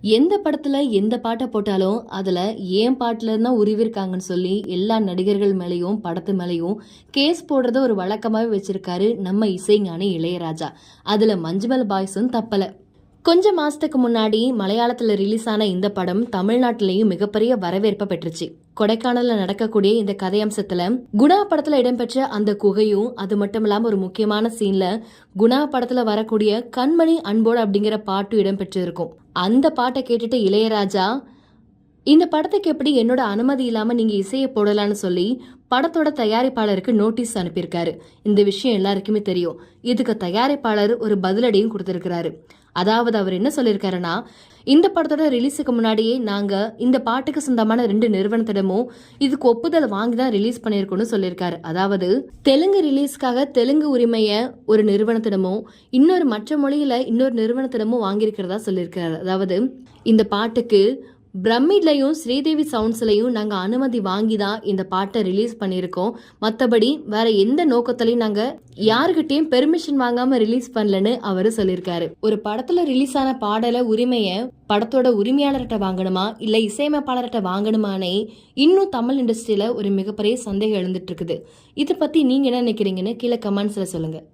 எந்த படத்துல எந்த பாட்டை போட்டாலும் அதுல ஏன் பாட்டுல இருந்தா உருவிருக்காங்கன்னு சொல்லி எல்லா நடிகர்கள் மேலேயும் படத்து மேலேயும் கேஸ் போடுறத ஒரு வழக்கமாவே வச்சிருக்காரு நம்ம இசைஞானி இளையராஜா. அதுல மஞ்சுமல் பாய்ஸும் தப்பல. கொஞ்ச மாசத்துக்கு முன்னாடி மலையாளத்துல ரிலீஸ் ஆன இந்த படம் தமிழ்நாட்டிலையும் மிகப்பெரிய வரவேற்பை பெற்றுச்சு. கொடைக்கானல்ல நடக்கக்கூடிய இந்த கதையம்சத்துல குணா படத்துல இடம்பெற்ற அந்த குகையும், அது மட்டும் இல்லாம ஒரு முக்கியமான சீன்ல குணா படத்துல வரக்கூடிய கண்மணி அன்போடு அப்படிங்கிற பாட்டு இடம்பெற்று இருக்கும். அந்த பாட்டை கேட்டுட்டு இளையராஜா இந்த படத்துக்கு எப்படி என்னோட அனுமதி இல்லாம நீங்க இசையை போடலான்னு சொல்லி படத்தோட தயாரிப்பாளருக்கு நோட்டீஸ் அனுப்பியிருக்காரு. இந்த விஷயம் எல்லாருக்குமே தெரியும். இதுக்கு தயாரிப்பாளர் ஒரு பதிலடியும் கொடுத்திருக்கிறாரு. அதாவது அவர் என்ன சொல்லியிருக்காருன்னா, இந்த படத்தோட ரிலீஸுக்கு முன்னாடியே நாங்க இந்த பாட்டுக்கு சொந்தமான 2 நிறுவனத்திடமும் இதுக்கு ஒப்புதல் வாங்கி தான் ரிலீஸ் பண்ணியிருக்கோம்னு சொல்லியிருக்காரு. அதாவது தெலுங்கு ரிலீஸ்க்காக தெலுங்கு உரிமைய ஒரு நிறுவனத்திடமும் இன்னொரு மற்ற மொழியில இன்னொரு நிறுவனத்திடமும் வாங்கியிருக்கிறதா சொல்லியிருக்காரு. அதாவது இந்த பாட்டுக்கு பிரமிட்லையும் ஸ்ரீதேவி சவுண்ட்ஸ்லையும் நாங்க அனுமதி வாங்கி தான் இந்த பாட்டை ரிலீஸ் பண்ணியிருக்கோம். மற்றபடி வேற எந்த நோக்கத்திலையும் நாங்க யாருகிட்டையும் பெர்மிஷன் வாங்காம ரிலீஸ் பண்ணலன்னு அவரு சொல்லியிருக்காரு. ஒரு படத்துல ரிலீஸ் ஆன பாடல உரிமைய படத்தோட உரிமையாளர்கிட்ட வாங்கணுமா இல்ல இசையமைப்பாளர்கிட்ட வாங்கணுமானே இன்னும் தமிழ் இண்டஸ்ட்ரியில ஒரு மிகப்பெரிய சந்தேகம் எழுந்துட்டு இருக்குது. இதை பத்தி நீங்க என்ன நினைக்கிறீங்கன்னு கீழே கமெண்ட்ஸ்ல சொல்லுங்க.